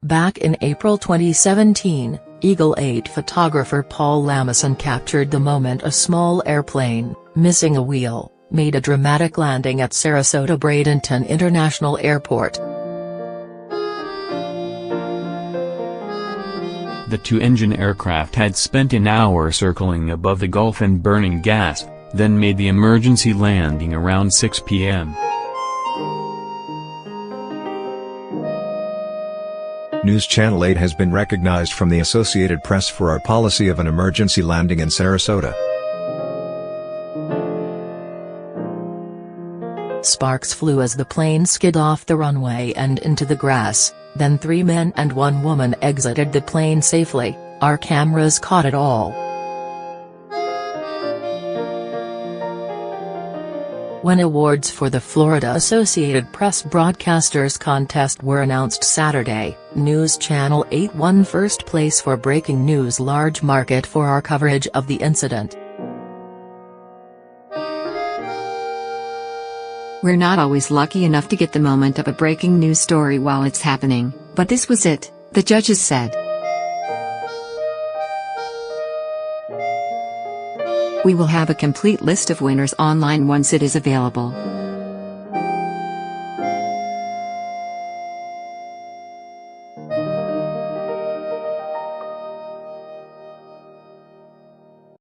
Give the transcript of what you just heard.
Back in April 2017, Eagle 8 photographer Paul Lamison captured the moment a small airplane, missing a wheel, made a dramatic landing at Sarasota Bradenton International Airport. The two-engine aircraft had spent an hour circling above the Gulf and burning gas, then made the emergency landing around 6 p.m. News Channel 8 has been recognized from the Associated Press for our policy of an emergency landing in Sarasota. Sparks flew as the plane skid off the runway and into the grass, then 3 men and 1 woman exited the plane safely. Our cameras caught it all. When awards for the Florida Associated Press Broadcasters Contest were announced Saturday, News Channel 8 won first place for breaking news large market for our coverage of the incident. We're not always lucky enough to get the moment of a breaking news story while it's happening, but this was it, the judges said. We will have a complete list of winners online once it is available.